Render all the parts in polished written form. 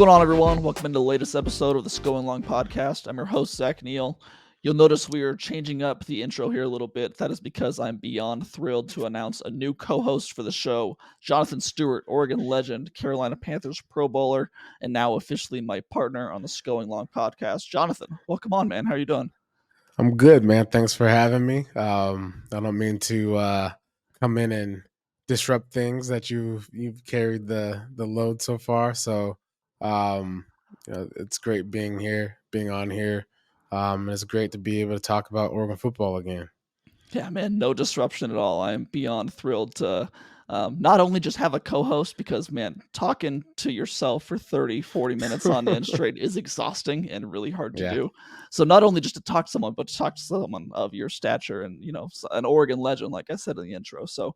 going on, everyone? Welcome into the latest episode of the Sco-ing podcast. I'm your host, Zach Neel. You'll notice we are changing up the intro here a little bit. That is because I'm beyond thrilled to announce a new co-host for the show, Jonathan Stewart, Oregon legend, Carolina Panthers Pro Bowler, and now officially my partner on the Sco-ing podcast. Jonathan, welcome on, man. How are you doing? I'm good, man. Thanks for having me. I don't mean to come in and disrupt things that you've carried the load so far. So it's great being here, being on here. It's great to be able to talk about Oregon football again. Yeah, man, no disruption at all. I am beyond thrilled to not only just have a co-host because, man, talking to yourself for 30, 40 minutes on end straight is exhausting and really hard to Yeah. do. So not only just to talk to someone, but to talk to someone of your stature and, an Oregon legend, like I said in the intro. So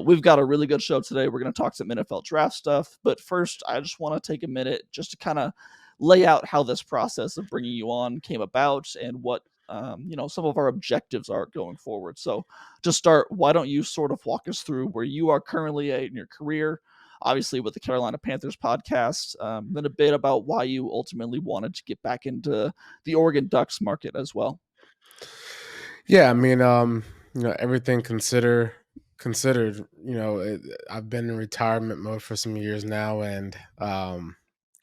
we've got a really good show today. We're going to talk some NFL draft stuff. But first, I just want to take a minute just to kind of lay out how this process of bringing you on came about and what some of our objectives are going forward. So to start, why don't you sort of walk us through where you are currently at in your career, obviously with the Carolina Panthers podcast, then a bit about why you ultimately wanted to get back into the Oregon Ducks market as well. Yeah, I mean, everything considered, I've been in retirement mode for some years now, and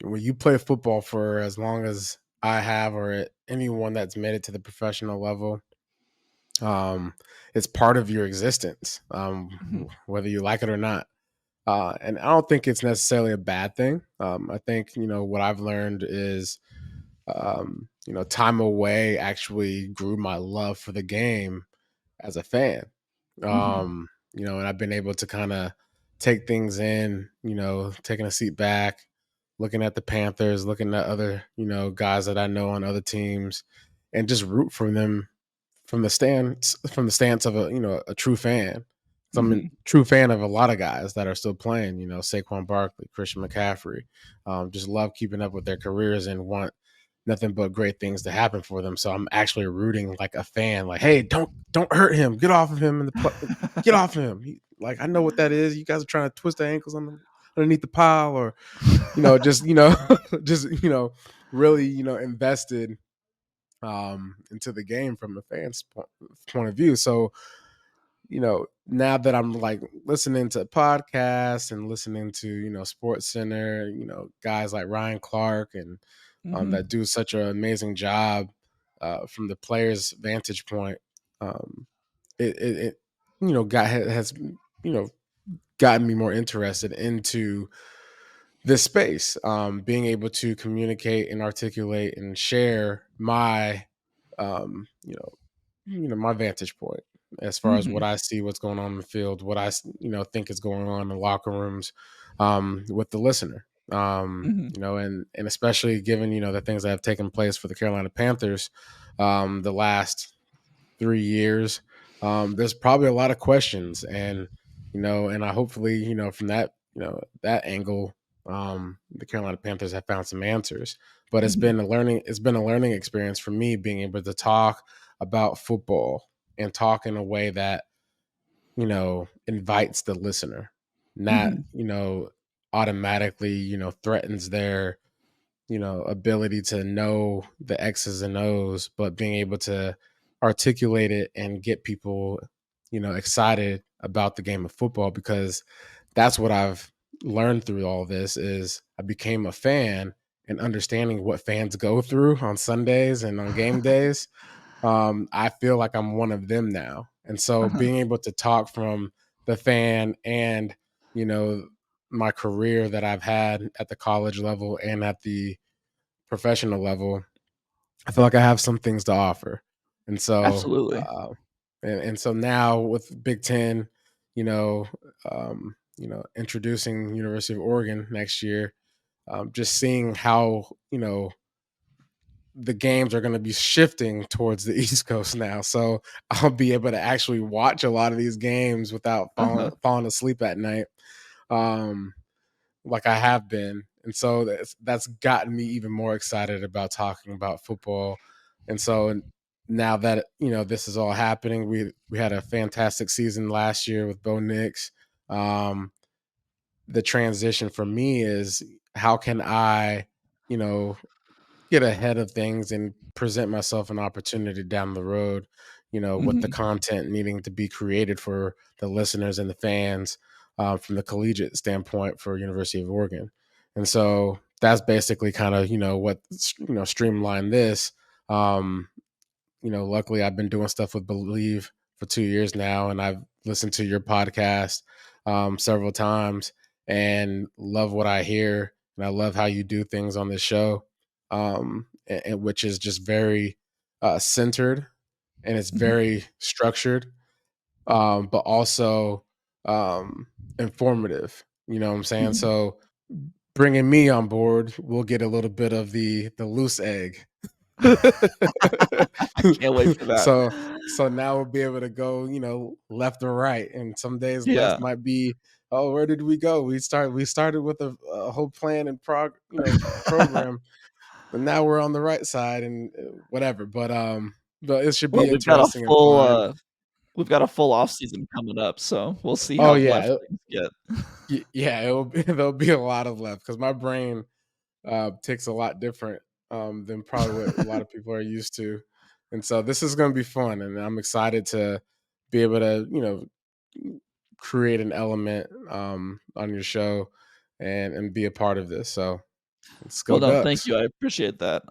when you play football for as long as I have, or anyone that's made it to the professional level, um, it's part of your existence, whether you like it or not. And I don't think it's necessarily a bad thing. I think what I've learned is time away actually grew my love for the game as a fan. Mm-hmm. And I've been able to kind of take things in, taking a seat back, looking at the Panthers, looking at other, guys that I know on other teams, and just root for them from the stance of a true fan. So I'm a Mm-hmm. true fan of a lot of guys that are still playing, Saquon Barkley, Christian McCaffrey. Just love keeping up with their careers and want nothing but great things to happen for them. So I'm actually rooting like a fan, like, hey, don't hurt him. Get off of him get off him. Like, I know what that is. You guys are trying to twist their ankles underneath the pile, or just just really invested into the game from a fan's point of view. So now that I'm like listening to podcasts and listening to Sports Center, guys like Ryan Clark and Mm-hmm. that do such an amazing job from the player's vantage point. It has gotten me more interested into this space, being able to communicate and articulate and share my my vantage point as far as what Mm-hmm. I see, what's going on in the field, what I think is going on in the locker rooms, with the listener. Mm-hmm. And especially given the things that have taken place for the Carolina Panthers the last 3 years, there's probably a lot of questions, and I hopefully from that angle, the Carolina Panthers have found some answers. But it's Mm-hmm. been a learning experience for me, being able to talk about football and talk in a way that invites the listener, not Mm-hmm. automatically threatens their ability to know the X's and O's, but being able to articulate it and get people excited about the game of football, because that's what I've learned through all this. Is I became a fan, and understanding what fans go through on Sundays and on game days. I feel like I'm one of them now. And so Uh-huh. being able to talk from the fan and, you know, my career that I've had at the college level and at the professional level, I feel like I have some things to offer. And so, Absolutely. and so now with Big Ten, you know, introducing University of Oregon next year, just seeing how, the games are going to be shifting towards the East Coast now. So I'll be able to actually watch a lot of these games without Uh-huh. falling asleep at night, um, like I have been. And so that's gotten me even more excited about talking about football. And so now that this is all happening, we had a fantastic season last year with Bo Nix. The transition for me is how can I, you know, get ahead of things and present myself an opportunity down the road, with the Mhm. content needing to be created for the listeners and the fans, from the collegiate standpoint for University of Oregon. And so that's basically kind of, what, streamlined this. Um, luckily I've been doing stuff with Believe for 2 years now, and I've listened to your podcast several times and love what I hear. And I love how you do things on this show, and which is just very centered, and it's Mhm. very structured, but also um, informative. You know what I'm saying? Mhm. So bringing me on board, we'll get a little bit of the loose egg. I can't wait for that. So now we'll be able to go, left or right. And some days left Yeah. might be, oh, where did we go? We started with a whole plan and program, and now we're on the right side and whatever. But it should Well, be interesting and fun. we've got a full off season coming up, so we'll see Oh how left yeah, things get. yeah, it'll be there'll be a lot of left because my brain ticks a lot different than probably what a lot of people are used to. And so this is going to be fun, and I'm excited to be able to, create an element on your show and be a part of this. So let's Well, go no, thank Ducks. you. I appreciate that.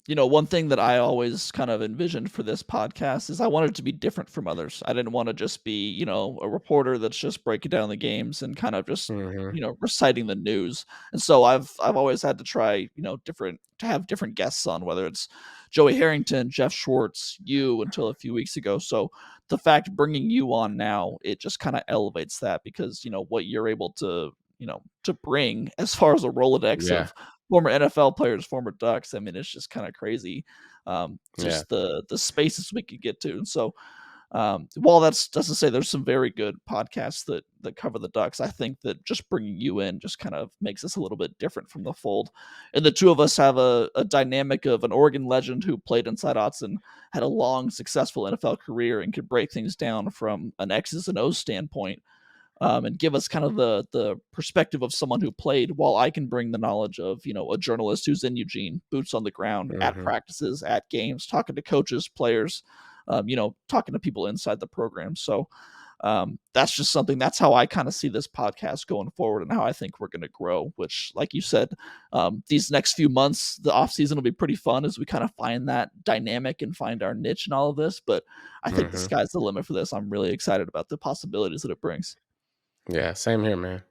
One thing that I always kind of envisioned for this podcast is I wanted it to be different from others. I didn't want to just be, a reporter that's just breaking down the games and kind of just, Hmm. reciting the news. And so I've always had to try, to have different guests on, whether it's Joey Harrington, Jeff Schwartz, you until a few weeks ago. So the fact bringing you on now, it just kind of elevates that because, what you're able to bring as far as a Rolodex Yeah, of former NFL players, former Ducks. I mean, it's just kind of crazy. yeah, Just the spaces we could get to. And so, while that's doesn't say there's some very good podcasts that cover the Ducks, I think that just bringing you in just kind of makes us a little bit different from the fold. And the two of us have a dynamic of an Oregon legend who played inside Autzen, had a long, successful NFL career, and could break things down from an X's and O's standpoint, and give us kind of the perspective of someone who played, while I can bring the knowledge of a journalist who's in Eugene, boots on the ground, at hmm, practices, at games, talking to coaches, players, talking to people inside the program. So that's just something, that's how I kind of see this podcast going forward and how I think we're going to grow, which, like you said, these next few months, the off season will be pretty fun as we kind of find that dynamic and find our niche in all of this. But I think the hmm. sky's the limit for this. I'm really excited about the possibilities that it brings. Yeah. Same here, man.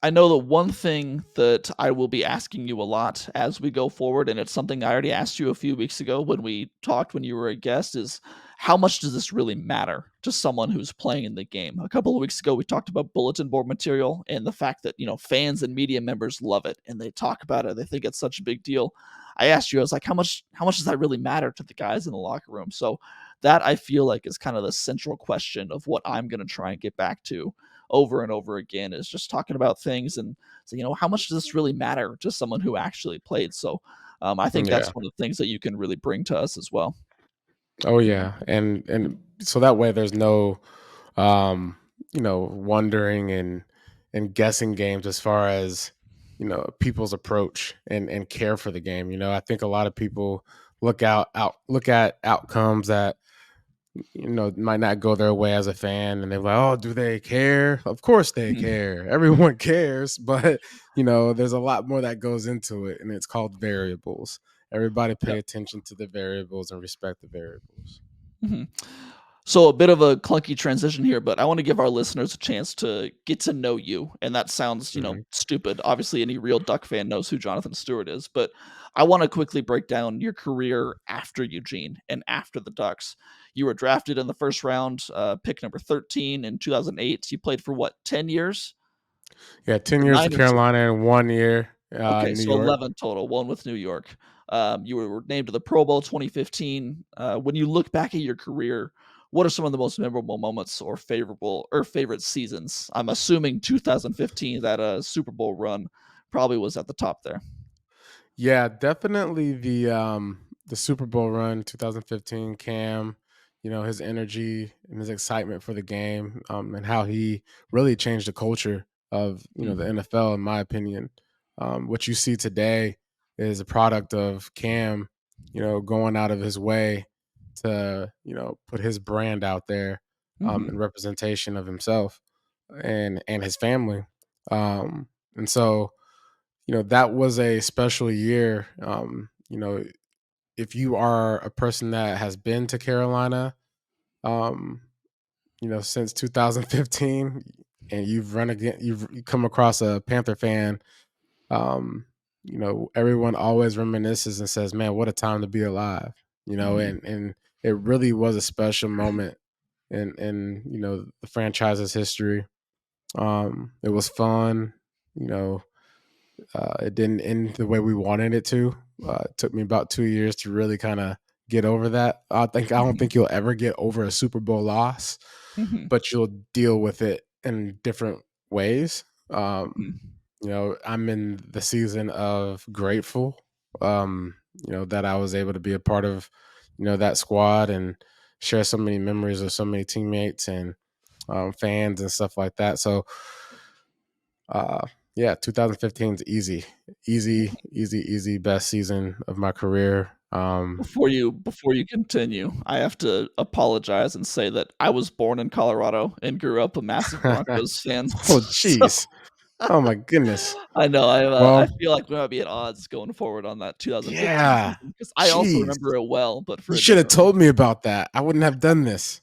I know the one thing that I will be asking you a lot as we go forward, and it's something I already asked you a few weeks ago when we talked when you were a guest, is how much does this really matter to someone who's playing in the game? A couple of weeks ago, we talked about bulletin board material and the fact that, fans and media members love it and they talk about it. They think it's such a big deal. I asked you, I was like, how much does that really matter to the guys in the locker room? So that, I feel like, is kind of the central question of what I'm going to try and get back to over and over again, is just talking about things and so, how much does this really matter to someone who actually played? So I think that's Yeah. one of the things that you can really bring to us as well. Oh yeah. And so that way there's no wondering and guessing games as far as, people's approach and care for the game. I think a lot of people look at outcomes that, might not go their way as a fan, and they're like, oh, do they care? Of course they Mhm. care. Everyone cares, but there's a lot more that goes into it, and it's called variables. Everybody pay Yep. attention to the variables and respect the variables. Mhm. So a bit of a clunky transition here, but I want to give our listeners a chance to get to know you. And that sounds, Hmm. stupid. Obviously, any real Duck fan knows who Jonathan Stewart is, but I want to quickly break down your career after Eugene and after the Ducks. You were drafted in the first round, pick number 13 in 2008. You played for what, 10 years? Yeah, 10 Or years nine at or 10? Carolina and 1 year Okay, New so York. 11 total, one with New York. You were named to the Pro Bowl 2015. When you look back at your career, what are some of the most memorable moments or favorable or favorite seasons? I'm assuming 2015, that Super Bowl run probably was at the top there. Yeah, definitely the Super Bowl run 2015, Cam, his energy and his excitement for the game, and how he really changed the culture of, the Mhm. NFL in my opinion. What you see today is a product of Cam, going out of his way to, put his brand out there, Hmm. in representation of himself and his family. And so, that was a special year. If you are a person that has been to Carolina, um, since 2015, and you've run again, you come across a Panther fan, um, everyone always reminisces and says, "Man, what a time to be alive!" Hmm. And it really was a special moment in the franchise's history. It was fun. You know, it didn't end the way we wanted it to. It took me about 2 years to really kind of get over that. I don't Hmm. think you'll ever get over a Super Bowl loss, Hmm. but you'll deal with it in different ways. Hmm. I'm in the season of grateful, that I was able to be a part of, that squad and share so many memories with so many teammates and fans and stuff like that. So, uh, yeah, 2015 is easy, best season of my career. Before you continue, I have to apologize and say that I was born in Colorado and grew up a massive Broncos fan. Oh, So jeez. Oh my goodness. I know I Well, feel like we might be at odds going forward on that 2015 yeah. season because I also Jeez. remember it well, but for You a should have different told reason. me about that. I wouldn't have done this.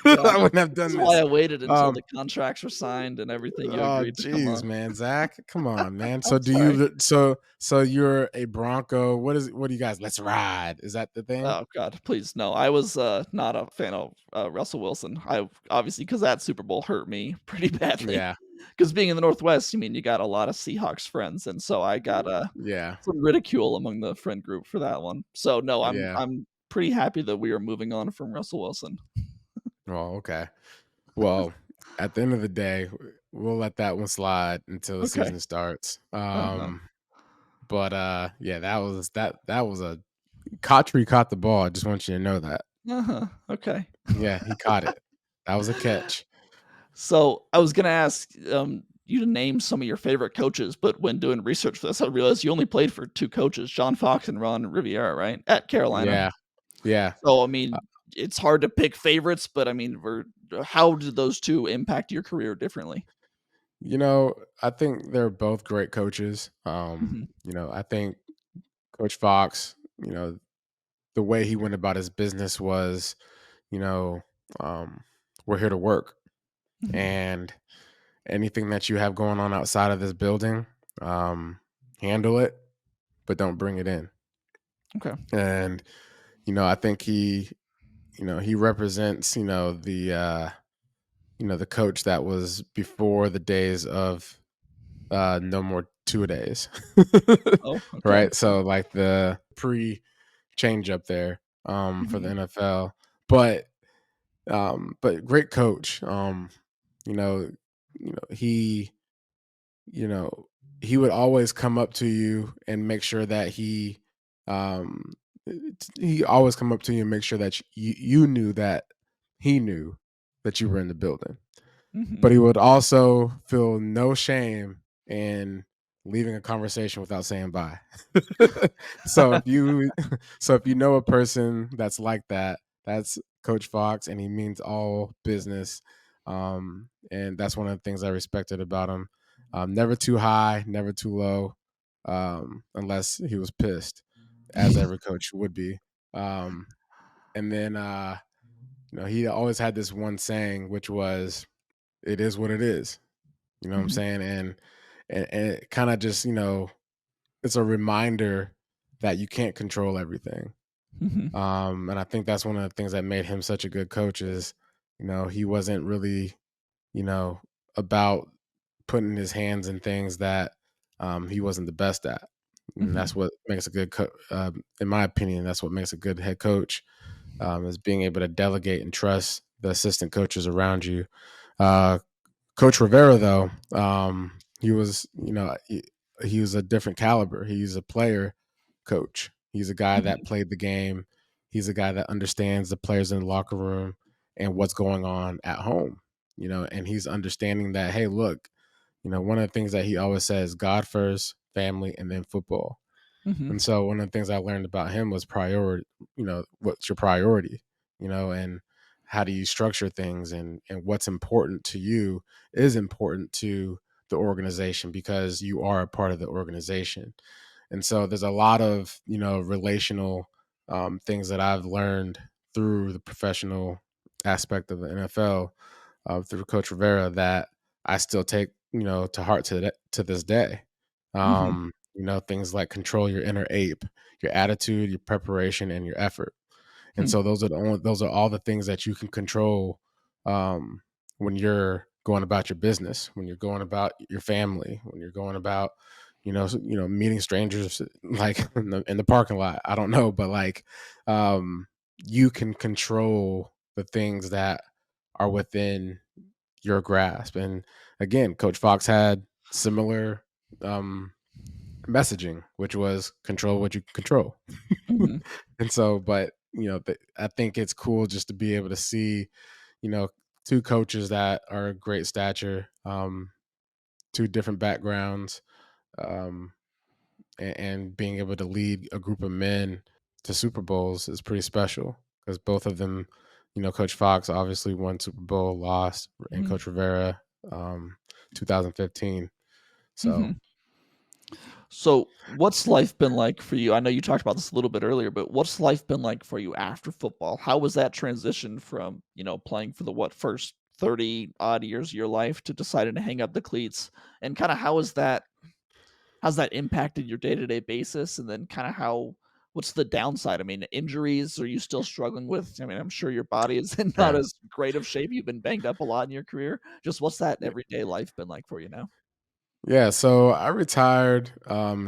Yeah, I wouldn't have this done is why this. I waited until Um, the contracts were signed and everything you oh, agreed to come jeez, on. man, Zach, come on, man. So I'm do sorry. you? So you're a Bronco. What is? What do you guys? Let's ride. Is that the thing? Oh god, please no. I was, not a fan of, Russell Wilson. I obviously because that Super Bowl hurt me pretty badly. Yeah, Because being in the Northwest, you mean you got a lot of Seahawks friends, and so I got, yeah, some ridicule among the friend group for that one. So, no, I'm yeah. I'm pretty happy that we are moving on from Russell Wilson. Well, okay. Well, at the end of the day, we'll let that one slide until the Okay. season starts. Uh-huh. But yeah, that was a Cottree caught the ball. I just want you to know that. Uh-huh. Okay. Yeah, he caught it. That was a catch. So, I was gonna ask, you to name some of your favorite coaches, but when doing research for this, I realized you only played for 2 coaches, John Fox and Ron Rivera, right? At Carolina. Yeah, yeah. So, I mean, it's hard to pick favorites, but I mean, how did those 2 impact your career differently? I think they're both great coaches. Mhm. I think Coach Fox, the way he went about his business was, you know, um, we're here to work, Mhm. and anything that you have going on outside of this building, um, handle it, but don't bring it in. Okay. And I think he represents, the coach that was before the days of no more 2 days. Oh, okay, Right? okay. So like the pre change up there for the Mhm. NFL. But great coach. You know, he you know, he would always come up to you and make sure that um he always come up to you and make sure that you knew that he knew that you were in the building, Mhm. but he would also feel no shame in leaving a conversation without saying bye. so if you so if you know a person that's like that, that's Coach Fox, and he means all business. And that's one of the things I respected about him. Never too high, never too low, unless he was pissed, as every coach would be. Um, and then he always had this one saying, which was, "It is what it is." You know what I'm Mhm. saying? And it kind of just, it's a reminder that you can't control everything. Mhm. And I think that's one of the things that made him such a good coach is, he wasn't really, you know, about putting his hands in things that he wasn't the best at. And Mhm. that's what makes a good, in my opinion, that's what makes a good head coach, is being able to delegate and trust the assistant coaches around you. Uh, Coach Rivera, though, he was, he was a different caliber. He's a player coach. He's a guy that Mhm. played the game. He's a guy that understands the players in the locker room and what's going on at home. And he's understanding that, hey, look, one of the things that he always says, God first, family, and then football. Mhm. And so one of the things I learned about him was priority, what's your priority, and how do you structure things, and what's important to you is important to the organization because you are a part of the organization. And so there's a lot of, relational things that I've learned through the professional aspect of the NFL, through Coach Rivera, that I still take, to heart to this day. Mhm. Things like control your inner ape, your attitude, your preparation, and your effort. And Hmm. so those are all the things that you can control, um, when you're going about your business, when you're going about your family, when you're going about, meeting strangers like in the parking lot. I don't know, but like, um, you can control the things that are within your grasp. And again, Coach Fox had similar um, messaging, which was control what you can control. Mhm. And so, but I think it's cool just to be able to see, you know, two coaches that are great stature, two different backgrounds, um, and being able to lead a group of men to Super Bowls is pretty special because both of them, Coach Fox obviously won Super Bowl, lost, and Mhm. Coach Rivera, um, 2015. So Mhm. So, what's life been like for you? I know you talked about this a little bit earlier, but what's life been like for you after football? How was that transition from, playing for the first 30 odd years of your life to deciding to hang up the cleats? And kind of how's that impacted your day-to-day basis? And then kind of what's the downside? I mean, injuries, are you still struggling with? I mean, I'm sure your body is in not yeah. as great of shape. You've been banged up a lot in your career. Just what's that everyday life been like for you now? Yeah, so I retired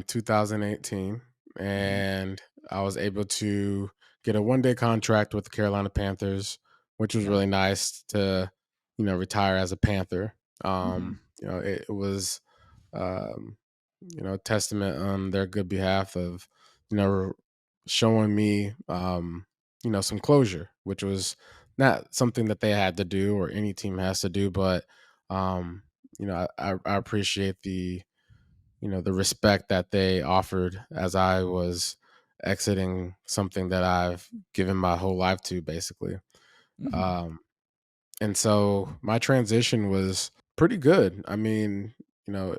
2018, Mhm. and I was able to get a 1-day contract with the Carolina Panthers, which was Okay. really nice to, retire as a Panther. Mhm. It was, um, testament on their good behalf of, showing me, some closure, which was not something that they had to do or any team has to do, but um, I appreciate the respect that they offered as I was exiting something that I've given my whole life to, basically. Mhm. Um, and so my transition was pretty good. I mean, you know,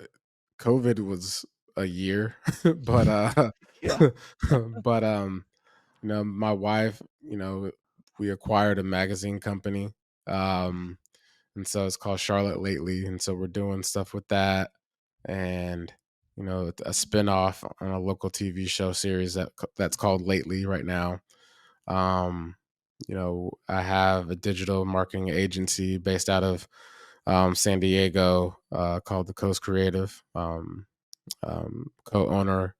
COVID was a year, but Yeah. but my wife, we acquired a magazine company. Um, and so it's called Charlotte Lately, and so we're doing stuff with that, and a spinoff on a local TV show series that's called Lately right now. Um, I have a digital marketing agency based out of San Diego, called The Coast Creative. Co-owner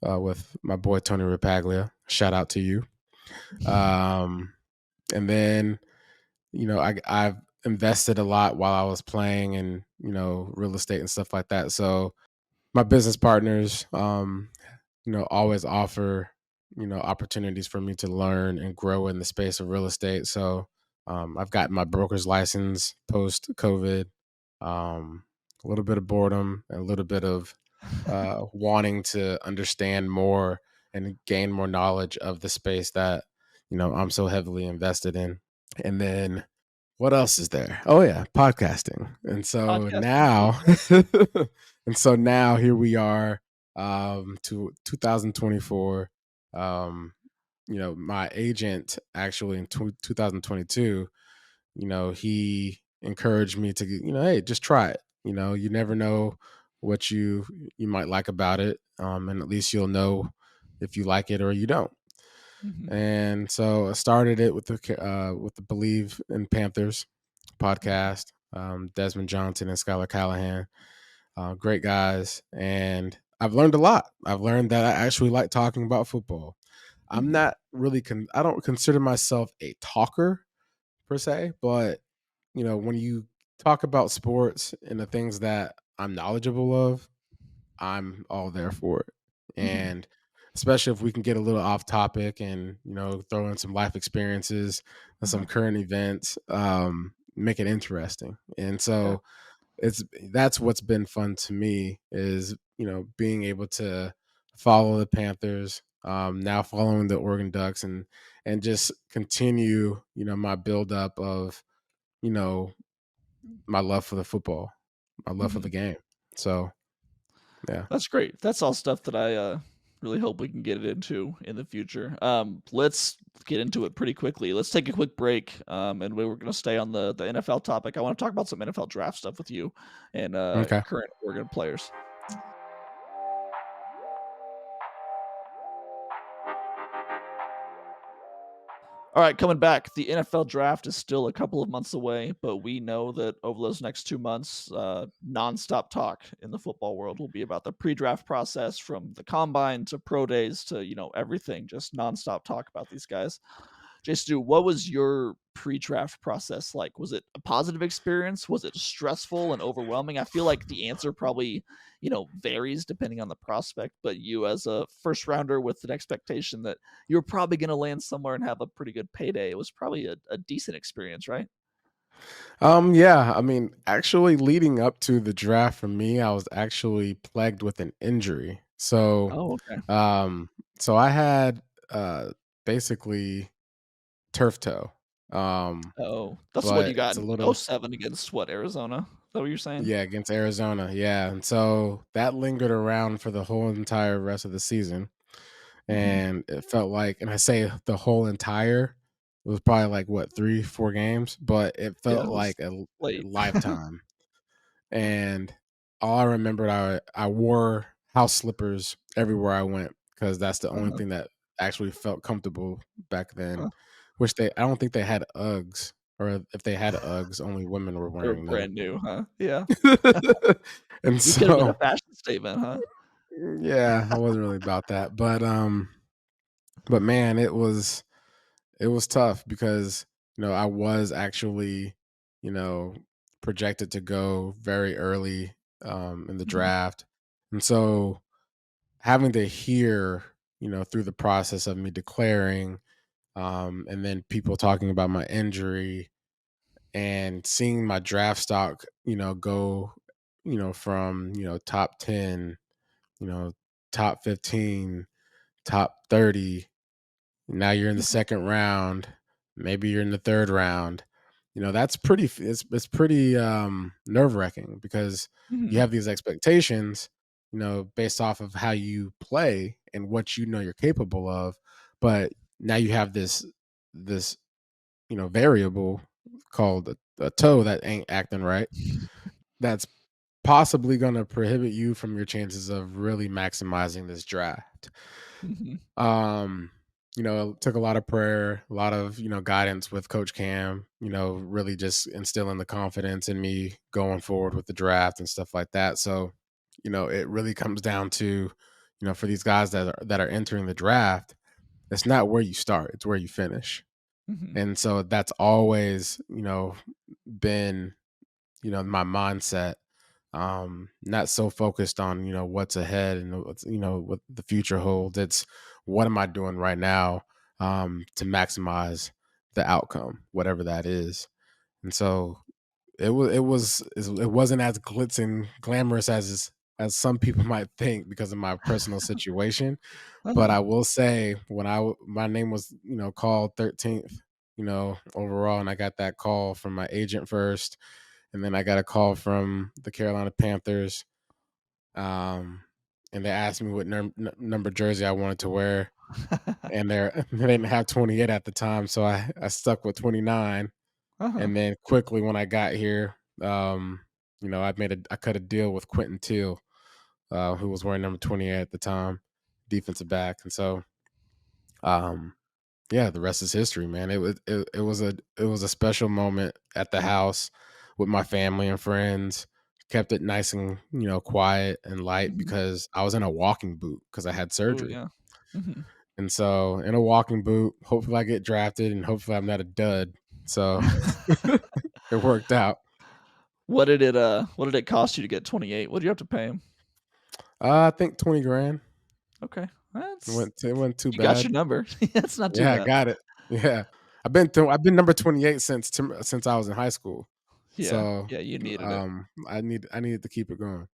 with my boy Tony Rapaglia. Shout out to you. Um, and then I've invested a lot while I was playing and real estate and stuff like that. So my business partners, always offer opportunities for me to learn and grow in the space of real estate. So I've gotten my broker's license post COVID. A little bit of boredom, a little bit of wanting to understand more and gain more knowledge of the space that I'm so heavily invested in. And then what else is there? Oh yeah, podcasting. And so Podcasting too, now yeah. here we are, to 2024. Um my agent actually in 2022, he encouraged me to, hey, just try it. You never know what you might like about it, and at least you'll know if you like it or you don't. Mhm. And so I started it with the Believe in Panthers Mhm. podcast. Desmond Johnson and Skylar Callahan, great guys, and I've learned a lot. I've learned that I actually like talking about football. I'm Mhm. not really I don't consider myself a talker per se, but when you talk about sports and the things that I'm knowledgeable of, I'm all there for it. Mhm. And especially if we can get a little off topic and, throw in some life experiences and some Uh-huh. current events, make it interesting. And Yeah. so it's that's what's been fun to me is, being able to follow the Panthers, now following the Oregon Ducks, and just continue, my build up of, you know, my love for the football, my love for the Mhm. game. So yeah. That's great. That's all stuff that I really hope we can get into in the future. Let's get into it pretty quickly. Let's take a quick break, and we're going to stay on the NFL topic. I want to talk about some NFL draft stuff with you and Okay. current Oregon players. All right, coming back. The NFL draft is still a couple of months away, but we know that over those next 2 months, nonstop talk in the football world will be about the pre-draft process, from the combine to pro days to everything. Just nonstop talk about these guys. Jason, what was your pre-draft process like? Was it a positive experience? Was it stressful and overwhelming? I feel like the answer probably, varies depending on the prospect, but you as a first rounder with an expectation that you're probably going to land somewhere and have a pretty good payday, it was probably a decent experience, right? Yeah, I mean, actually leading up to the draft for me, I was actually plagued with an injury. Oh, okay. Um, so I had basically turf toe. Um, Oh, that's what you but got it's a in little '07 against what, Arizona? Is that what you're saying? yeah, against Arizona. Yeah. And so that lingered around for the whole entire rest of the season. Hmm. And it felt like, and I say the whole entire, it was probably like what, 3, 4 games, but it Yeah, felt it was like a late. lifetime. And all I remembered, I wore house slippers everywhere I went because that's the only Uh-huh. thing that actually felt comfortable back then. Uh-huh. Which I don't think they had Uggs, or if they had Uggs, only women were They were wearing them. brand new, huh? Yeah. And You could have made a so, fashion statement, huh? yeah, I wasn't really about that, but man, it was tough because I was actually you know projected to go very early in the Mhm, draft, and so having to hear through the process of me declaring, and then people talking about my injury and seeing my draft stock go from top 10, you know top 15, top 30. Now you're in the mhm, second round, maybe you're in the third round. That's pretty it's pretty nerve-wracking because you mhm, have these expectations, based off of how you play and what you're capable of, but now you have this variable called a toe that ain't acting right. That's possibly going to prohibit you from your chances of really maximizing this draft. mhm, Um, it took a lot of prayer, a lot of, guidance with Coach Cam, really just instilling the confidence in me going forward with the draft and stuff like that. So, it really comes down to, for these guys that are entering the draft, it's not where you start, it's where you finish. mhm, And so that's always, been, my mindset. Not so focused on what's ahead and what's what the future holds. It's what am I doing right now, to maximize the outcome, whatever that is. And so it wasn't as glitz and glamorous as some people might think because of my personal situation. But uh-huh. I will say, when my name was called 13th overall, and I got that call from my agent first, and then I got a call from the Carolina Panthers, um, and they asked me what number jersey I wanted to wear, and they didn't have 28 at the time, so I stuck with 29. Uh-huh. And then quickly when I got here, I cut a deal with Quentin Teal, who was wearing number 28 at the time, defensive back, and so um, yeah, the rest is history, man. It was a special moment at the house with my family and friends. Kept it nice and quiet and light Mhm. because I was in a walking boot because I had Oh, surgery, yeah. Mhm. and so in a walking boot. Hopefully, I get drafted, and hopefully, I'm not a dud. So it worked out. What did it cost you to get 28? What did you have to pay him? I think 20 grand. Okay. That's It wasn't too you got your bad. number. That's not too Yeah, I bad. got it. Yeah, I've been number 28 since I was in high school. Yeah, So yeah, you needed it. I needed to keep it going.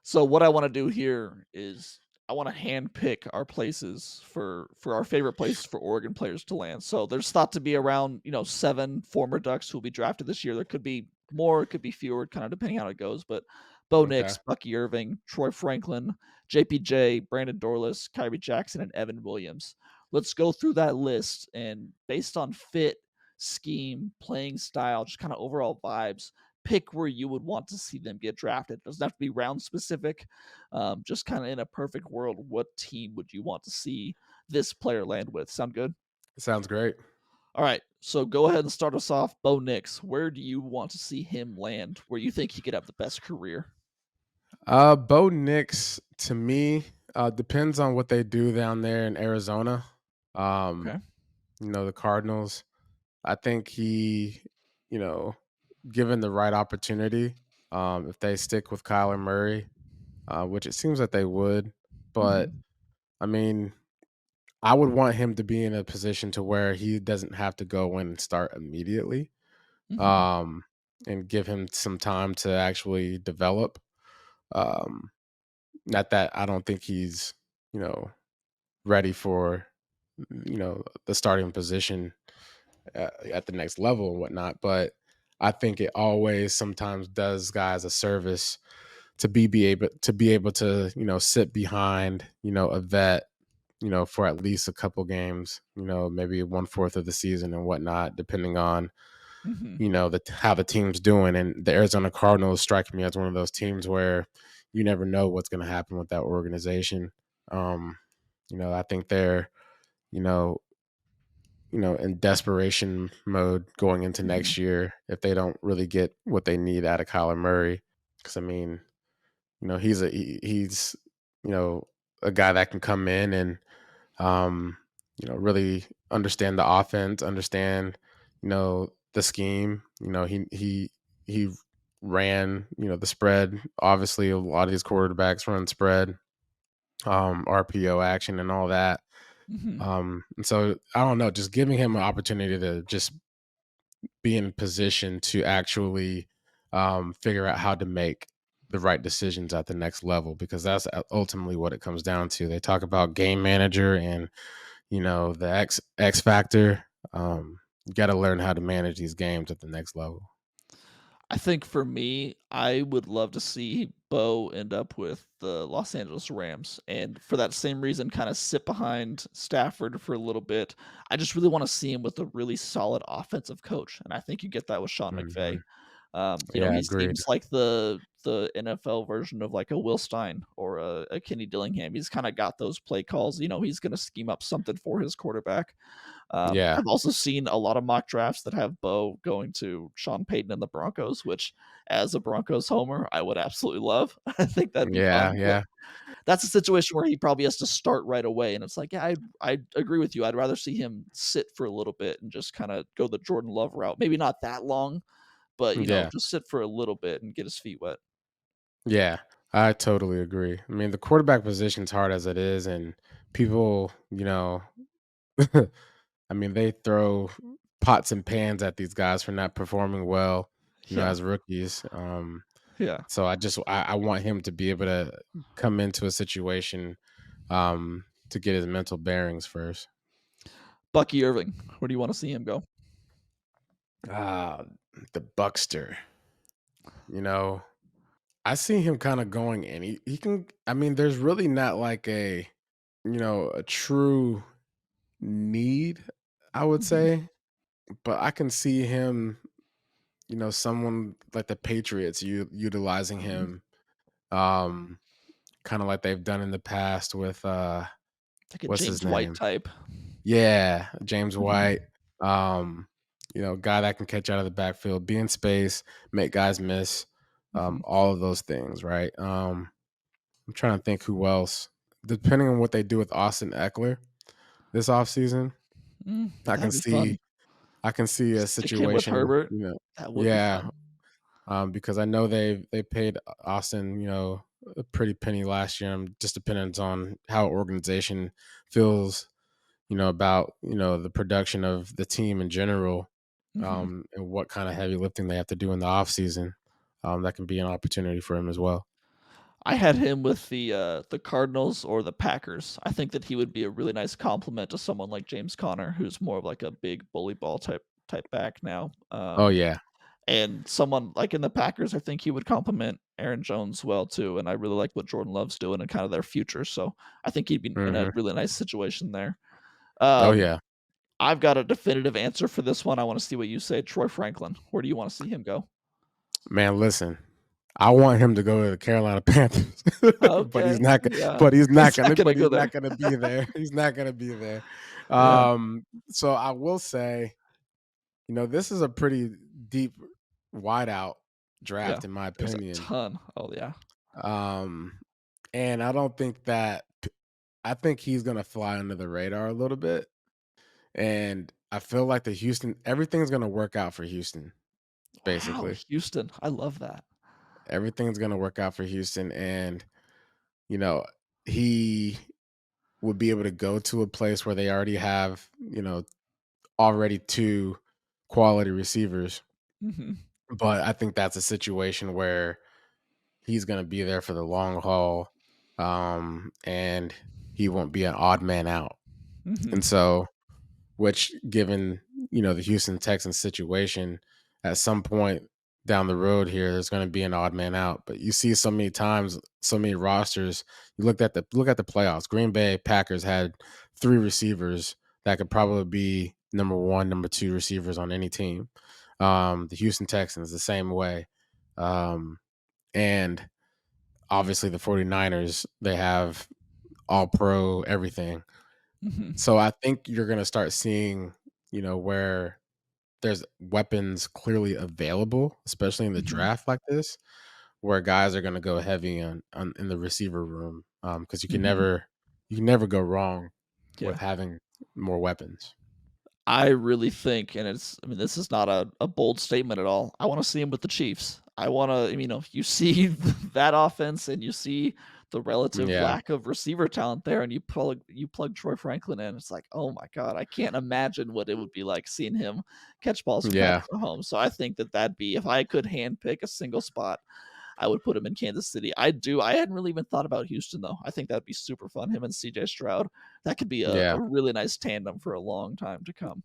So what I want to do here is I want to hand pick our places for our favorite places for Oregon players to land. So there's thought to be around, 7 former Ducks who will be drafted this year. There could be more, it could be fewer, kind of depending how it goes. But Bo Okay. Nix, Bucky Irving, Troy Franklin, JPJ, Brandon Dorless, Kyrie Jackson, and Evan Williams. Let's go through that list and based on fit, scheme, playing style, just kind of overall vibes, pick where you would want to see them get drafted. It doesn't have to be round specific. Just kind of in a perfect world, what team would you want to see this player land with? Sound good? Sounds great. All right. So go ahead and start us off. Bo Nix, where do you want to see him land? Where you think he could have the best career? Bo Nix to me depends on what they do down there in Arizona. Um, Okay. the Cardinals. I think you know, given the right opportunity, if they stick with Kyler Murray, which it seems that they would, but Hmm. I mean, I would want him to be in a position to where he doesn't have to go in and start immediately, Hmm. um, and give him some time to actually develop. Um, Not that I don't think he's, you know, ready for, the starting position at the next level and whatnot. But I think it always sometimes does guys a service to be able to sit behind a vet for at least a couple games, maybe 1/4 of the season and whatnot, depending on Hmm. how the team's doing. And the Arizona Cardinals strike me as one of those teams where you never know what's going to happen with that organization. Um, I think they're you know in desperation mode going into Hmm. next year if they don't really get what they need out of Kyler Murray. Because I mean, he's you know a guy that can come in and um, really understand the offense, understand the scheme. He ran the spread. Obviously, a lot of these quarterbacks run spread, RPO action, and all that. Hmm. And so I don't know, just giving him an opportunity to just be in position to actually figure out how to make the right decisions at the next level, because that's ultimately what it comes down to. They talk about game manager and the X factor. You got to learn how to manage these games at the next level. I think for me, I would love to see Bo end up with the Los Angeles Rams, and for that same reason, kind of sit behind Stafford for a little bit. I just really want to see him with a really solid offensive coach, and I think you get that with Sean McVay. Hmm. Yeah, He agreed. seems like the NFL version of like a Will Stein or a Kenny Dillingham. He's kind of got those play calls. He's going to scheme up something for his quarterback. Yeah, I've also seen a lot of mock drafts that have Bo going to Sean Payton and the Broncos, which, as a Broncos homer, I would absolutely love. I think that'd be yeah, fun. But yeah, that's a situation where he probably has to start right away, and it's like, yeah, I agree with you. I'd rather see him sit for a little bit and just kind of go the Jordan Love route. Maybe not that long, but yeah, just sit for a little bit and get his feet wet. yeah. I totally agree. I mean, the quarterback position's hard as it is, and people, I mean, they throw pots and pans at these guys for not performing well, Yeah, as rookies. yeah. So I want him to be able to come into a situation to get his mental bearings first. Bucky Irving, where do you want to see him go? Ah, the Buckster. You know, I see him kind of going and he can I mean, there's really not like a true need, I would Mhm, say, but I can see him, someone like the Patriots utilizing mhm. him kind of like they've done in the past with Like a what's his James White name? type. Yeah, James Mhm, White. Um, guy that can catch out of the backfield, be in space, make guys miss, mhm. all of those things, right? I'm trying to think who else. Depending on what they do with Austin Eckler this offseason, I can That'd be fun. see I can see a Stick him with situation, Herbert. That would be yeah, fun. because I know they paid Austin, a pretty penny last year. Just depends on how organization feels, about the production of the team in general. Hmm. and what kind of heavy lifting they have to do in the off season. That can be an opportunity for him as well. I had him with the Cardinals or the Packers. I think that he would be a really nice complement to someone like James Conner, who's more of like a big bully ball type back now. Oh yeah. And someone like in the Packers, I think he would complement Aaron Jones well too. And I really like what Jordan Love's doing and kind of their future. So I think he'd be in a Hmm. really nice situation there. Oh Um, yeah. I've got a definitive answer for this one. I want to see what you say. Troy Franklin. Where do you want to see him go? Man, listen. I want him to go to the Carolina Panthers, but he's Okay. not. Yeah. But he's not He's not gonna. gonna But go he's not there. gonna be there. He's not gonna be there. Yeah. So I will say, this is a pretty deep, wide out Yeah. draft in my There's a opinion. ton. Oh yeah. Um, and I don't think that. I think he's gonna fly under the radar a little bit, and I feel like everything's gonna work out for Houston. Wow. Basically, Houston. I love that. everything's gonna work out for Houston, and you know, he would be able to go to a place where they already have, already two quality receivers. Hmm. But I think that's a situation where he's going to be there for the long haul, and he won't be an odd man out. Hmm. And so, which given, the Houston Texans situation, at some point down the road here, there's going to be an odd man out. But you see so many times, so many rosters. You look at the playoffs. Green Bay Packers had three receivers that could probably be number one, number two receivers on any team. The Houston Texans the same way. And obviously the 49ers, they have all pro everything. Hmm. So I think you're going to start seeing, where there's weapons clearly available, especially in the Hmm. draft like this, where guys are going to go heavy on in the receiver room, because Hmm. you can never go wrong Yeah. with having more weapons. I really think, and I mean, this is not a bold statement at all. I want to see him with the Chiefs. I want to, you see that offense and you see the relative Yeah, lack of receiver talent there, and you plug Troy Franklin in. It's like, oh my god, I can't imagine what it would be like seeing him catch balls from yeah, Patrick Mahomes. So I think that that'd be if I could handpick a single spot, I would put him in Kansas City. I do. I hadn't really even thought about Houston though. I think that'd be super fun. Him and CJ Stroud. That could be a yeah. really nice tandem for a long time to come.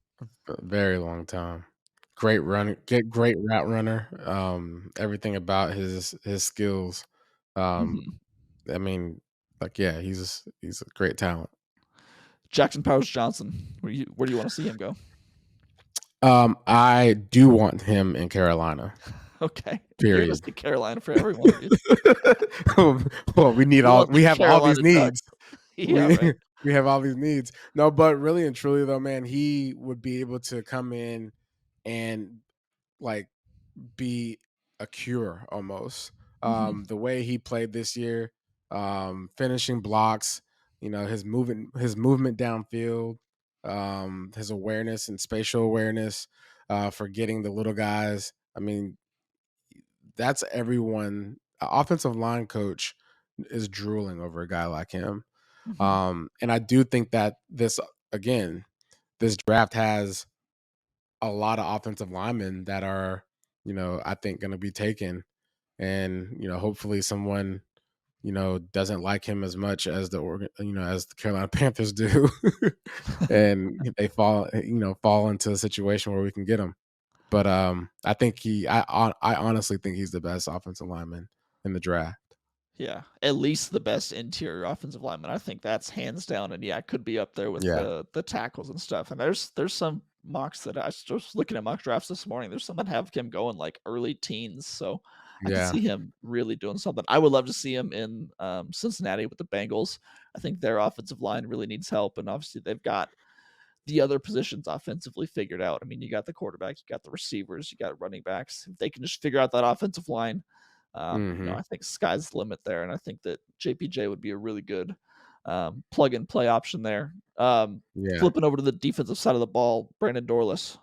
A very long time. Great runner, get great route runner. Everything about his skills. Um, Mhm. I mean, like, yeah, he's a great talent. Jackson Powers Johnson. Where do you want to see him go? I do want him in Carolina. Okay, you're gonna Period. see Carolina for every one of you. Well, You want the we have all these Carolina needs. Ducks. Yeah, We right. we have all these needs. No, but really and truly though, man, he would be able to come in and like be a cure almost. Mhm. The way he played this year, finishing blocks, his movement downfield, his awareness and spatial awareness, for getting the little guys. I mean, that's everyone. Offensive line coach is drooling over a guy like him. Mhm. And I do think that again, this draft has a lot of offensive linemen that are, I think going to be taken. And, hopefully someone, doesn't like him as much as as the Carolina Panthers do. And they fall into a situation where we can get him. But I think I honestly think he's the best offensive lineman in the draft. Yeah, at least the best interior offensive lineman. I think that's hands down, and yeah, could be up there with Yeah. the tackles and stuff. And there's some mocks that I was just looking at mock drafts this morning. There's some that have him going like early teens, so I could Yeah. see him really doing something. I would love to see him in Cincinnati with the Bengals. I think their offensive line really needs help, and obviously they've got the other positions offensively figured out. I mean, you got the quarterback, you got the receivers, you got running backs. If they can just figure out that offensive line, Hmm. I think sky's the limit there. And I think that JPJ would be a really good plug and play option there. Yeah. Flipping over to the defensive side of the ball, Brandon Dorless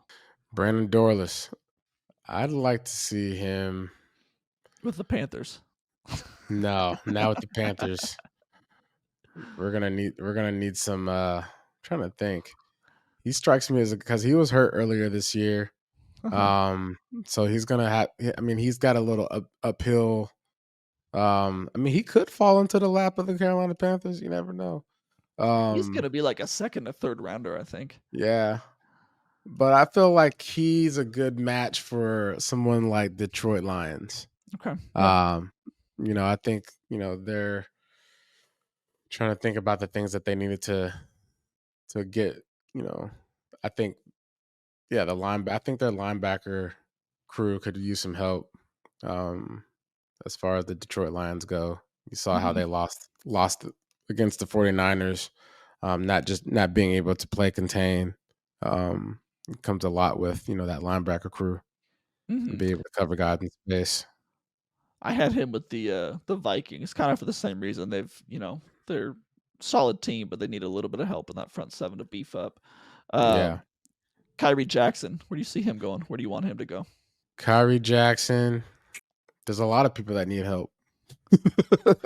Brandon Dorless. I'd like to see him. with the Panthers. No, now with the Panthers. We're gonna need some. Trying to think. He strikes me as because he was hurt earlier this year. So he's gonna have. I mean, he's got a little uphill. I mean, he could fall into the lap of the Carolina Panthers. You never know. He's Um, gonna be like a second or third rounder, I think. yeah, but I feel like he's a good match for someone like Detroit Lions. Okay. Yeah. Um, I think they're trying to think about the things that they needed to get. You know, I think I think their linebacker crew could use some help. Um, as far as the Detroit Lions go, you saw how Mhm. they lost against the 49ers. Not just not being able to play contain. It comes a lot with that linebacker crew and Mhm. be able to cover guys in space. I had him with the Vikings, kind of for the same reason. They're solid team, but they need a little bit of help in that front seven to beef up. Yeah, Um, Kyrie Jackson, where do you see him going? Where do you want him to go? Kyrie Jackson. There's a lot of people that need help.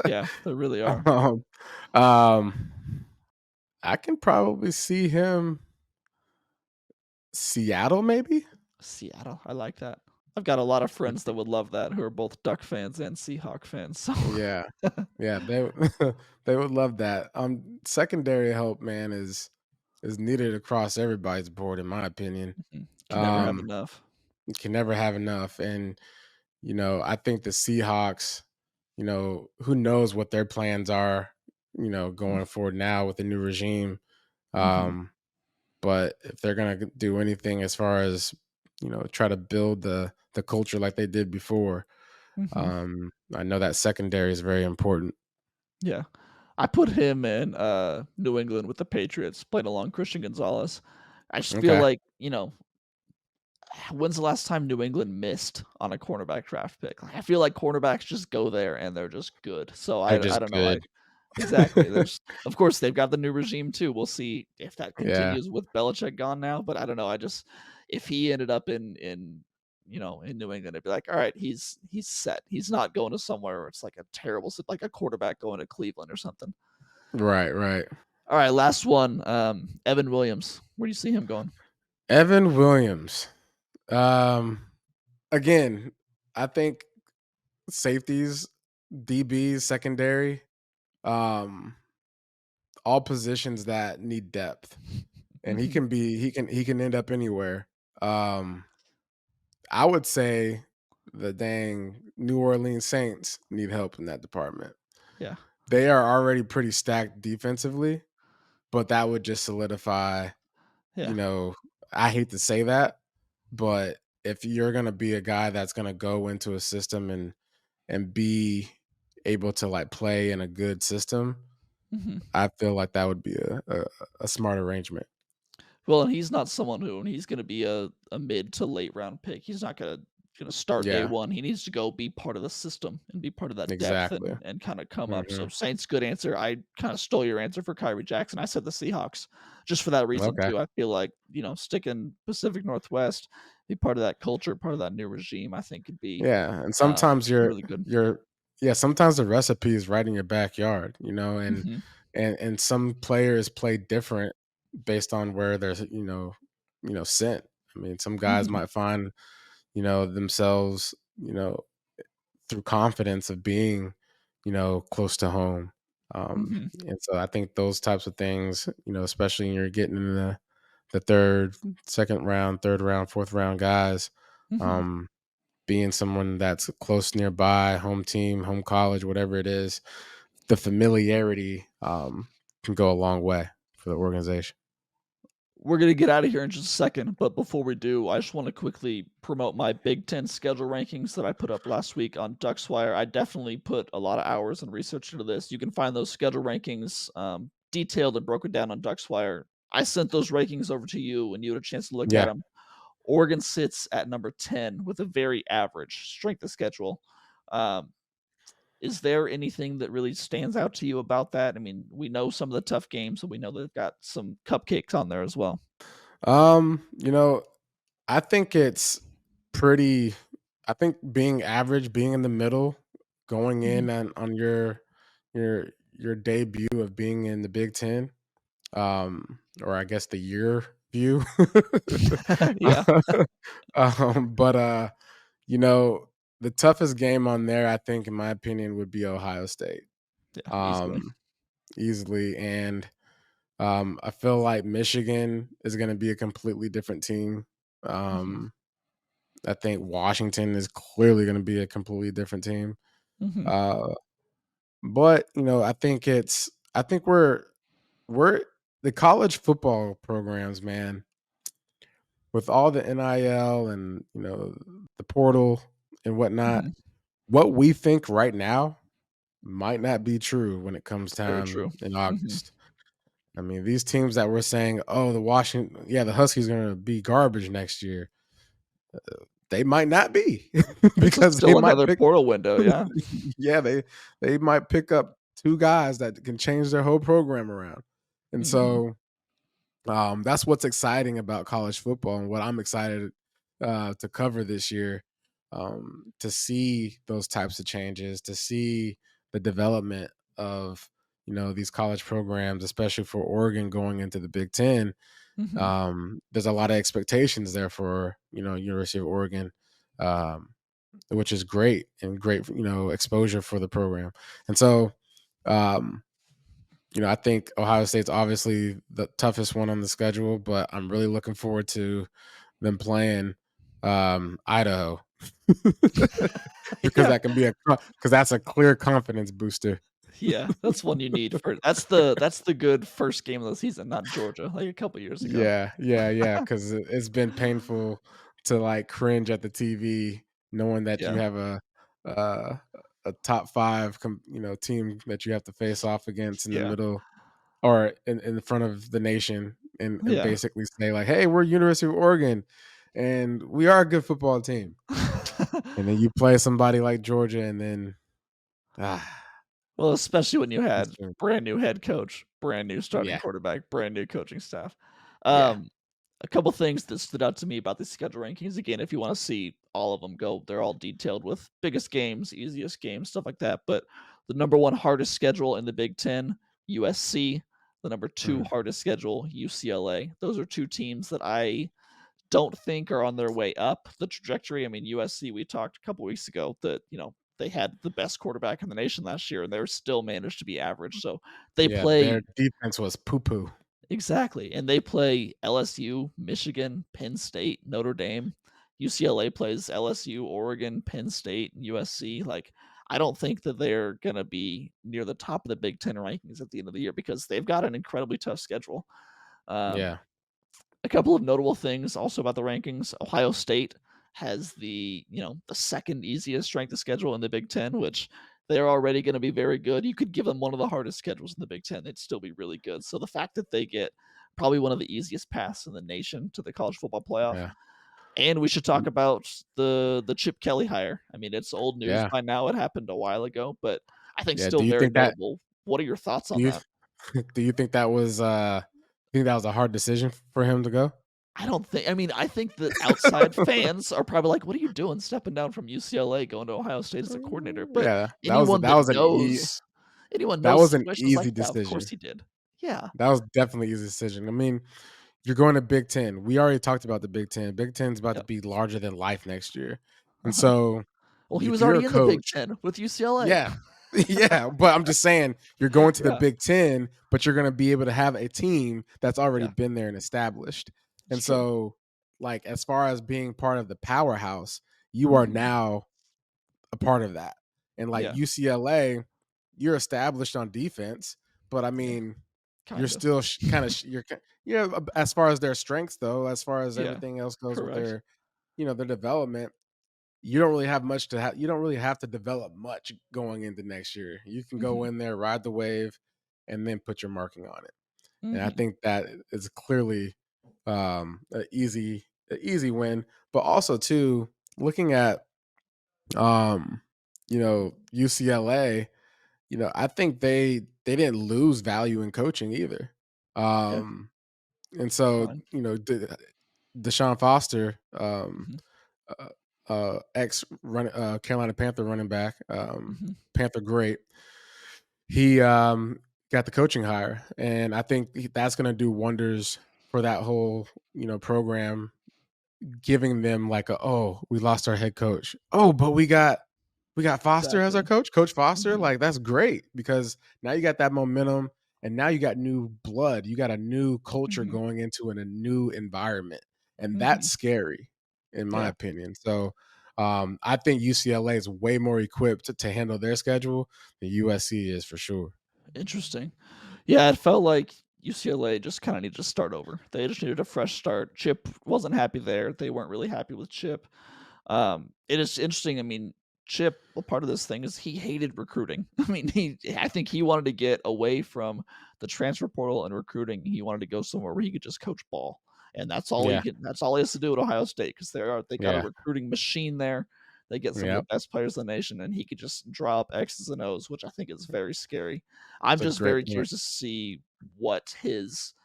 Yeah, there really are. um, um, I can probably see him Seattle, maybe. Seattle, I like that. I've got a lot of friends that would love that who are both Duck fans and Seahawk fans. So Yeah, yeah, they they would love that. Secondary help, man, is needed across everybody's board, in my opinion. Mhm. Can never have Um, enough. you can never have enough, and I think the Seahawks, who knows what their plans are, going forward now with the new regime. Mhm. Um, but if they're gonna do anything as far as try to build the culture like they did before, Mhm. I know that secondary is very important. Yeah. I put him in, New England with the Patriots, playing along Christian Gonzalez. I just feel Okay, like, when's the last time New England missed on a cornerback draft pick? Like, I feel like cornerbacks just go there and they're just good. So they're I just don't know. I good. exactly. There's of course they've got the new regime too. We'll see if that Yeah, continues with Belichick gone now. But I don't know. If he ended up in New England, it'd be like, all right, he's set. He's not going to somewhere where it's like a terrible like a quarterback going to Cleveland or something. right, right. All right, last one. Evan Williams. Where do you see him going? Evan Williams. Um, Again, I think safeties, DBs, secondary, um, all positions that need depth, and Mhm. he can end up anywhere. Um, I would say the dang New Orleans Saints need help in that department. Yeah. They are already pretty stacked defensively, but that would just solidify, you Yeah. know, I hate to say that, but if you're gonna be a guy that's gonna go into a system and be able to like play in a good system, Mhm. I feel like that would be a smart arrangement. Well, and he's not someone who and he's gonna be a mid to late round pick. He's not gonna start day Yeah, one. He needs to go be part of the system and be part of that depth exactly. and kinda come up. So Hmm. Saints, good answer. I kinda stole your answer for Kyrie Jackson. I said the Seahawks just for that reason Okay. too. I feel like, stick in Pacific Northwest, be part of that culture, part of that new regime, I think could be, Yeah, and sometimes really good. sometimes the recipe is right in your backyard, Mhm. and some players play different based on where they're, sent. I mean, some guys Mhm. might find, themselves, through confidence of being, close to home. Mhm. And so I think those types of things, especially when you're getting in the third, second round, third round, fourth round guys, Mhm. um, being someone that's close nearby, home team, home college, whatever it is, the familiarity can go a long way for the organization. We're gonna get out of here in just a second, but before we do, I just want to quickly promote my Big Ten schedule rankings that I put up last week on DucksWire. I definitely put a lot of hours and research into this. You can find those schedule rankings detailed and broken down on DucksWire. I sent those rankings over to you, and you had a chance to look at Yeah. them. Oregon sits at number 10 with a very average strength of schedule. Um, is there anything that really stands out to you about that? I mean, we know some of the tough games, and we know they've got some cupcakes on there as well. You know, I think it's pretty I think being average, being in the middle, going Mhm. in on your debut of being in the Big Ten, or I guess the year. view. Yeah. But you know, the toughest game on there, I think, in my opinion, would be Ohio State. Yeah, easily. Um, Easily. And I feel like Michigan is gonna be a completely different team. Mhm, Um, I think Washington is clearly gonna be a completely different team. mhm, Uh, but, you know, I think we're the college football programs, man, with all the NIL and, you know, the portal and whatnot, mhm. what we think right now might not be true when it comes Very time true. in Mhm. August. I mean, these teams that we're saying, "Oh, the Huskies gonna be garbage next year." They might not be It's because they still might another pick portal window, yeah. yeah, they might pick up 2 guys that can change their whole program around. And Mhm, so, that's what's exciting about college football and what I'm excited, to cover this year, to see those types of changes, to see the development of, you know, these college programs, especially for Oregon going into the Big Ten. mhm, There's a lot of expectations there for, you know, University of Oregon, um, which is great and great, you know, exposure for the program. And so, um, you know, I think Ohio State's obviously the toughest one on the schedule, but I'm really looking forward to them playing Idaho because yeah. that can be because that's a clear confidence booster. Yeah, that's one you need for that's the good first game of the season, not Georgia, like a couple years ago. Yeah, yeah, because it's been painful to like cringe at the TV knowing that you Yeah, have uh, a top five, you know, team that you have to face off against in the yeah, middle or in front of the nation, and yeah. basically say like, "Hey, we're University of Oregon, and we are a good football team." And then you play somebody like Georgia, and then ah, Well, especially when you it's had been- brand new head coach, brand new starting yeah, quarterback, brand new coaching staff. yeah, Um, a couple things that stood out to me about the schedule rankings. Again, if you want to see all of them go, they're all detailed with biggest games, easiest games, stuff like that. But the number one hardest schedule in the Big Ten, USC. The number two mm, hardest schedule, UCLA. Those are two teams that I don't think are on their way up the trajectory. I mean, USC, we talked a couple weeks ago that, they had the best quarterback in the nation last year and they're still managed to be average. So they yeah. play Their defense was poo poo. exactly. And they play LSU, Michigan, Penn State, Notre Dame. UCLA plays LSU, Oregon, Penn State, and USC. Like, I don't think that they're going to be near the top of the Big Ten rankings at the end of the year because they've got an incredibly tough schedule. Um, Yeah, a couple of notable things also about the rankings. Ohio State has the second easiest strength of schedule in the Big Ten, which they're already going to be very good. You could give them one of the hardest schedules in the Big Ten, they'd still be really good. So the fact that they get probably one of the easiest paths in the nation to the college football playoff. yeah, And we should talk about the Chip Kelly hire. I mean, it's old news yeah, by now. It happened a while ago, but I think yeah. still very notable. What are your thoughts Do on you that? do you think that was a hard decision for him to go? I think that outside fans are probably like, "What are you doing stepping down from UCLA going to Ohio State as a coordinator?" But Yeah, anyone that that was knows an situations easy like that, of course decision. he did. Yeah. That was definitely an easy decision. I mean, you're going to Big Ten. We already talked about the Big Ten. Big Ten's about to Yep. be larger than life next year, and Uh-huh. so Well, he if was you're a already in the Big coach, Ten with UCLA. yeah, yeah. But I'm just saying, you're going to the Yeah. Big Ten, but you're going to be able to have a team that's already Yeah. been there and established. It's And true. so, like, as far as being part of the powerhouse, you are Mhm. now a part of that. And like Yeah. UCLA, you're established on defense, but I Yeah. mean, you're Kind of. still kind of yeah. As far as their strengths, though, as far as Yeah. everything else goes with Correct. their, you know, their development, you don't really have much to have. You don't really have to develop much going into next year. You can go Mhm. in there, ride the wave, and then put your marking on it. And I Mhm. think that is clearly an easy win. But also too, looking at um, you know, UCLA, you know, I think they didn't lose value in coaching either. Yeah. Um, and so, Fine. you know, Deshaun Foster, Mhm. uh, ex Carolina Panther running back, Mhm. Panther great. He got the coaching hire, and I think that's going to do wonders. for that whole program, giving them like a, oh, we lost our head coach. Oh, but we got Foster as our Exactly. coach, Coach Foster. Mhm. Like, that's great because now you got that momentum and now you got new blood. You got a new culture Mhm. going into a new environment. And Mhm. that's scary, in my Yeah. opinion. So I think UCLA is way more equipped to handle their schedule than USC is for sure. Interesting. Yeah, it felt like UCLA just kinda needed to start over. They just needed a fresh start. Chip wasn't happy there. They weren't really happy with Chip. It is interesting. I mean, Chip, a part of this thing is he hated recruiting. I mean, I think he wanted to get away from the transfer portal and recruiting. He wanted to go somewhere where he could just coach ball, and Yeah. that's all he has to do at Ohio State because they got a Yeah. recruiting machine there. They get some of the Yep. best players in the nation, and he could just draw up X's and O's, which I think is very scary. I'm It's a just great very point. curious to see what his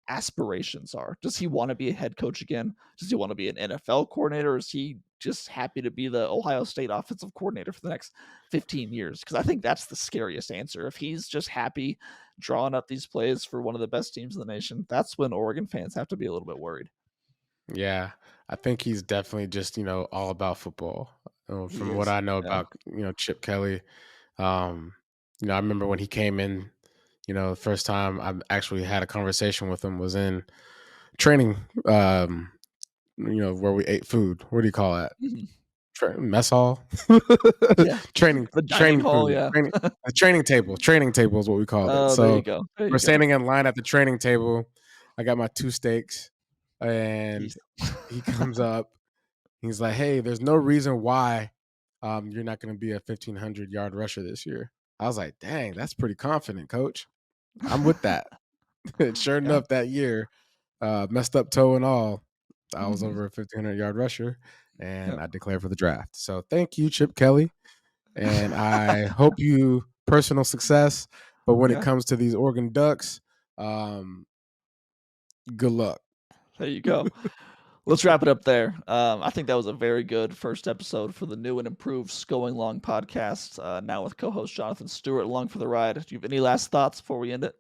aspirations are. Does he want to be a head coach again? Does he want to be an NFL coordinator? Or is he just happy to be the Ohio State offensive coordinator for the next 15 years? Because I think that's the scariest answer. If he's just happy drawing up these plays for one of the best teams in the nation, that's when Oregon fans have to be a little bit worried. Yeah, I think he's definitely just, all about football. He From what is. I know Yeah. about, Chip Kelly, um, I remember when he came in, the first time I actually had a conversation with him was in training, where we ate food. What do you call that? Mhm. Mess hall? Yeah. Training The dining training hall. food. Yeah. Training table is what we called it. Oh, there you So go. There we're you go. standing in line at the training table. I got my 2 steaks, and He's he comes up. He's like, "Hey, there's no reason why you're not going to be a 1,500-yard rusher this year." I was like, "Dang, that's pretty confident, coach. I'm with that." And sure Yeah. enough, that year, messed up toe and all, I was Mhm. over a 1,500-yard rusher, Yeah. and I declared for the draft. So thank you, Chip Kelly, and I hope you personal success. But when it Yeah. comes to these Oregon Ducks, um, good luck. There you go. Let's wrap it up there. I think that was a very good first episode for the new and improved Sco-ing Long podcast. Now with co-host Jonathan Stewart along for the ride. Do you have any last thoughts before we end it?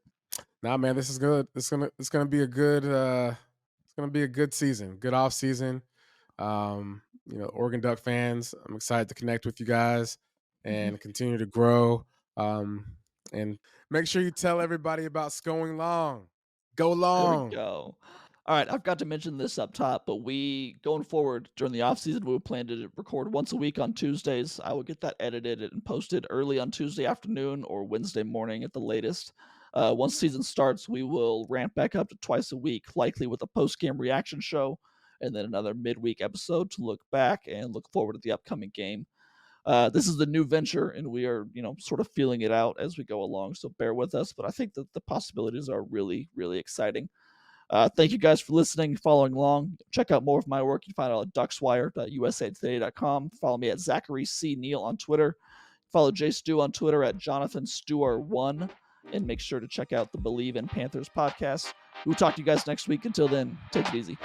Nah, man, this is good. It's gonna be a good it's gonna be a good season, good off season. Oregon Duck fans, I'm excited to connect with you guys Mhm. and continue to grow. And make sure you tell everybody about Scoing Long. Go There we long. go. All right, I've got to mention this up top, but going forward during the off season, we plan to record once a week on Tuesdays. I will get that edited and posted early on Tuesday afternoon or Wednesday morning at the latest. Once season starts, we will ramp back up to twice a week, likely with a post game reaction show, and then another midweek episode to look back and look forward to the upcoming game. This is the new venture, and we are, sort of feeling it out as we go along. So bear with us, but I think that the possibilities are really, really exciting. Thank you guys for listening and following along. Check out more of my work. You can find it at duckswire.usatoday.com. Follow me at Zachary C. Neel on Twitter. Follow Jay Stu on Twitter at Jonathan Stewart1. And make sure to check out the Believe in Panthers podcast. We'll talk to you guys next week. Until then, take it easy.